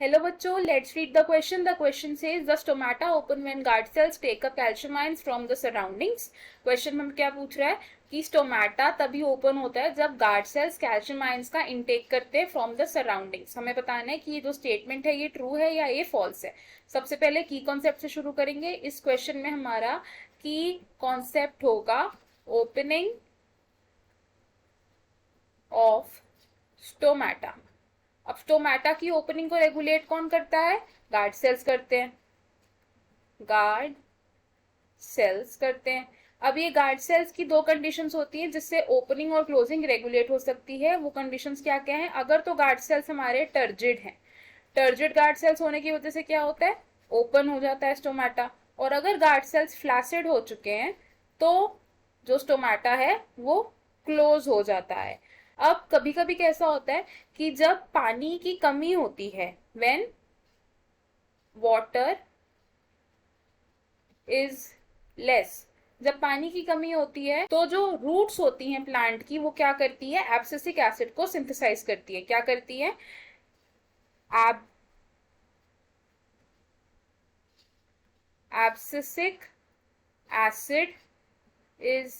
Hello बच्चों, let's read the question. The question says the stomata open when guard cells take up calcium ions from the surroundings. Question में क्या पूछ रहा है कि stomata तभी ओपन होता है जब गार्ड सेल्स कैल्शियम आयंस का इनटेक करते हैं फ्रॉम द सराउंडिंग्स। हमें बताना है कि ये जो स्टेटमेंट है ये ट्रू है या ये फॉल्स है। सबसे पहले की कॉन्सेप्ट से शुरू करेंगे। इस क्वेश्चन में हमारा की कॉन्सेप्ट होगा ओपनिंग ऑफ स्टोमाटा। अब स्टोमाटा की ओपनिंग को रेगुलेट कौन करता है? गार्ड सेल्स करते हैं। गार्ड सेल्स करते हैं। अब ये गार्ड सेल्स की दो कंडीशंस होती हैं जिससे ओपनिंग और क्लोजिंग रेगुलेट हो सकती है। वो कंडीशंस क्या क्या हैं? अगर तो गार्ड सेल्स हमारे टर्जिड हैं, टर्जिड गार्ड सेल्स होने की वजह से क्या होता है? ओपन हो जाता है स्टोमाटा। और अगर गार्ड सेल्स फ्लैसिड हो चुके हैं तो जो स्टोमाटा है वो क्लोज हो जाता है। अब कभी कभी कैसा होता है कि जब पानी की कमी होती है, व्हेन वाटर इज लेस, जब पानी की कमी होती है तो जो रूट्स होती हैं प्लांट की वो क्या करती है? एब्सिसिक एसिड को सिंथेसाइज करती है। क्या करती है? Abscisic acid is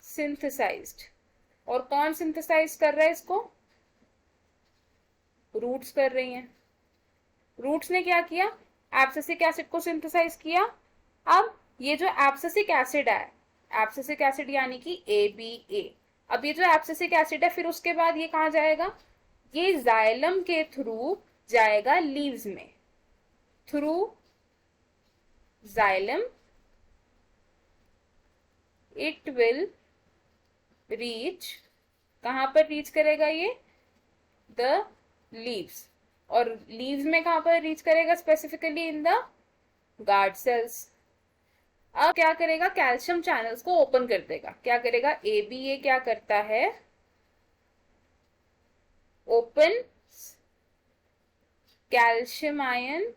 synthesised. और कौन सिंथेसाइज कर रहा है इसको? रूट्स कर रही हैं। रूट्स ने क्या किया? एब्सिसिक एसिड को सिंथेसाइज किया। अब ये जो एब्सिसिक एसिड है, एब्सिसिक एसिड यानी कि ABA, अब ये जो एब्सिसिक एसिड है फिर उसके बाद ये कहाँ जाएगा? ये जाइलम के थ्रू जाएगा लीव्स में। Through xylem it will reach, कहां पर रीच करेगा ये? The leaves. और लीव्स में कहां पर रीच करेगा? Specifically in the guard cells. अब क्या करेगा? कैल्शियम चैनल्स को ओपन कर देगा। क्या करेगा? ABA क्या करता है? Open calcium ion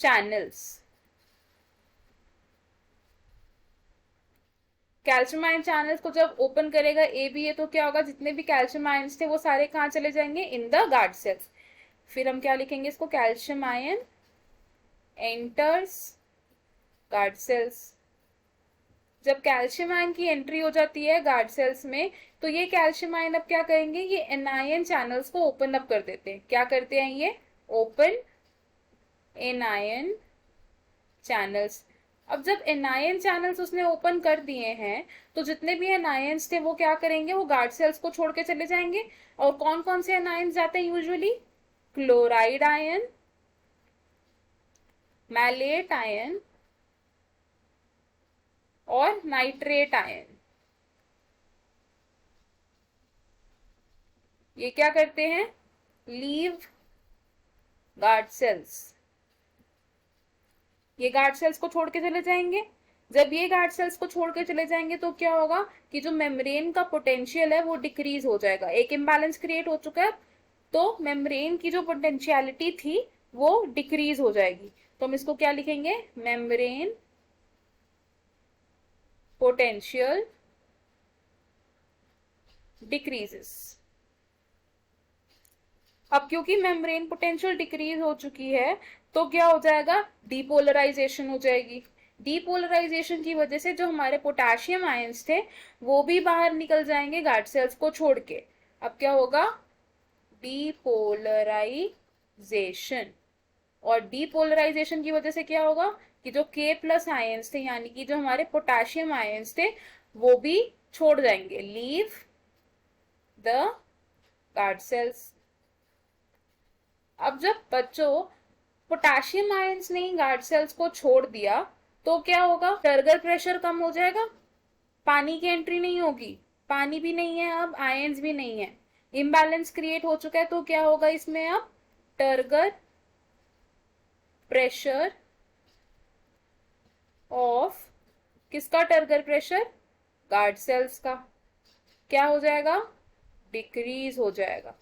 channels. Calcium ion channels को जब ओपन करेगा ABA तो क्या होगा? जितने भी कैल्शियम आयन्स थे वो सारे कहाँ चले जाएंगे? In the guard cells. फिर हम क्या लिखेंगे इसको? Calcium ion enters guard cells. जब कैल्शियम आयन की एंट्री हो जाती है गार्ड सेल्स में तो ये कैल्शियम आयन अब क्या करेंगे? ये एनायन चैनल्स को ओपन अप कर देते हैं। क्या करते हैं ये? Open anion channels. अब जब एनायन चैनल्स उसने ओपन कर दिए हैं तो जितने भी एनायंस थे वो क्या करेंगे? वो गार्ड सेल्स को छोड़ के चले जाएंगे। और कौन कौन से एनायंस जाते हैं usually? Chloride ion, mallet ion और नाइट्रेट आयन। ये क्या करते हैं? Leave guard cells. ये गार्ड सेल्स को छोड़ के चले जाएंगे। जब ये गार्ड सेल्स को छोड़ के चले जाएंगे तो क्या होगा कि जो मेम्ब्रेन का पोटेंशियल है वो डिक्रीज हो जाएगा। एक इम्बैलेंस क्रिएट हो चुका है तो मेम्ब्रेन की जो पोटेंशियलिटी थी वो डिक्रीज हो जाएगी। तो हम इसको क्या लिखेंगे? Membrane potential decreases. अब क्योंकि मेम्ब्रेन पोटेंशियल डिक्रीज हो चुकी है तो क्या हो जाएगा? डीपोलराइजेशन हो जाएगी। डीपोलराइजेशन की वजह से जो हमारे पोटेशियम आयंस थे वो भी बाहर निकल जाएंगे गार्ड सेल्स को छोड़ के। अब क्या होगा? डीपोलराइजेशन। और डीपोलराइजेशन की वजह से क्या होगा कि जो K+ आयंस थे यानी कि जो हमारे पोटेशियम आयंस थे वो भी छोड़ जाएंगे। Leave the guard cells. अब जब बच्चों पोटेशियम आयंस ने गार्ड सेल्स को छोड़ दिया तो क्या होगा? टर्गर प्रेशर कम हो जाएगा। पानी की एंट्री नहीं होगी, पानी भी नहीं है, अब आयंस भी नहीं है, इम्बैलेंस क्रिएट हो चुका है। तो क्या होगा इसमें? अब टर्गर प्रेशर ऑफ, किसका टर्गर प्रेशर? गार्ड सेल्स का। क्या हो जाएगा? डिक्रीज हो जाएगा।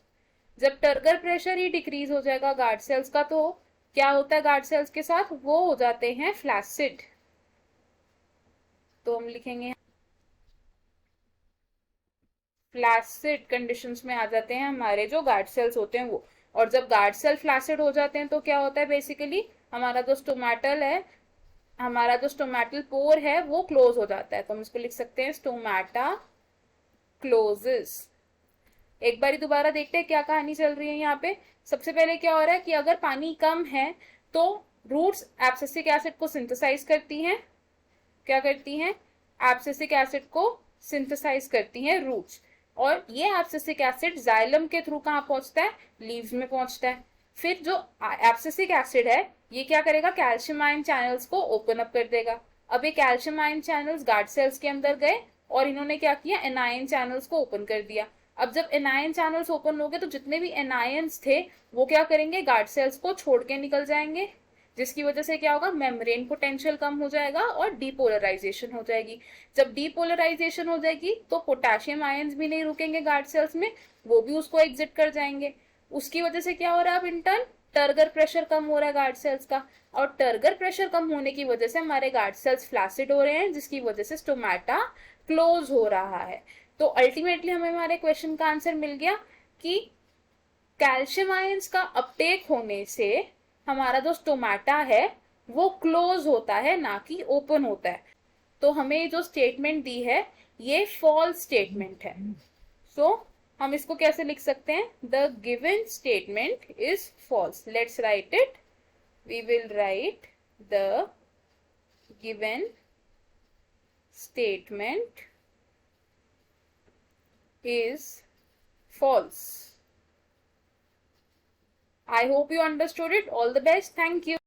जब टर्गर प्रेशर ही डिक्रीज हो जाएगा गार्ड सेल्स का तो क्या होता है गार्ड सेल्स के साथ? वो हो जाते हैं फ्लैसिड। तो हम लिखेंगे फ्लैसिड कंडीशंस में आ जाते हैं हमारे जो गार्ड सेल्स होते हैं वो। और जब गार्ड सेल फ्लैसिड हो जाते हैं तो क्या होता है, बेसिकली हमारा जो स्टोमेटल है, हमारा जो स्टोमेटल पोर है वो क्लोज हो जाता है। तो हम इसको लिख सकते हैं स्टोमेटा क्लोजेस। एक बारी दोबारा देखते हैं क्या कहानी चल रही है यहाँ पे। सबसे पहले क्या हो रहा है कि अगर पानी कम है तो रूट्स एब्सिसिक एसिड को सिंथेसाइज करती हैं। क्या करती हैं? एब्सिसिक एसिड को सिंथेसाइज करती हैं रूट्स। और ये एब्सिसिक एसिड जाइलम के थ्रू कहाँ पहुंचता है? लीव्स में पहुंचता है। फिर जो एब्सिसिक एसिड है ये क्या करेगा? कैल्शियम आयन चैनल्स को ओपन अप कर देगा। अब ये calcium ion channels guard cells के अंदर गए और इन्होंने क्या किया? एनायन चैनल्स को ओपन कर दिया। अब जब एनायन चैनल्स ओपन हो गए तो जितने भी एनायंस थे वो क्या करेंगे? गार्ड सेल्स को छोड़ के निकल जाएंगे, जिसकी वजह से क्या होगा? मेम्ब्रेन पोटेंशियल कम हो जाएगा और डीपोलराइजेशन हो जाएगी। जब डीपोलराइजेशन हो जाएगी तो पोटेशियम आयंस भी नहीं रुकेंगे गार्ड सेल्स में, वो भी उसको एग्जिट कर जाएंगे। उसकी वजह से क्या हो रहा है? अब इंटर्न टर्गर प्रेशर कम हो रहा है गार्ड सेल्स का, और टर्गर प्रेशर कम होने की वजह से हमारे गार्ड सेल्स फ्लैसिड हो रहे हैं, जिसकी वजह से स्टोमेटा क्लोज हो रहा है। तो अल्टीमेटली हमें हमारे क्वेश्चन का आंसर मिल गया कि कैल्शियम आयंस का अपटेक होने से हमारा जो स्टोमेटा है वो क्लोज होता है, ना कि ओपन होता है। तो हमें जो स्टेटमेंट दी है ये फॉल्स स्टेटमेंट है। सो हम इसको कैसे लिख सकते हैं? The given statement is false. Let's write it. We will write the given statement is false. I hope you understood it. All the best. Thank you.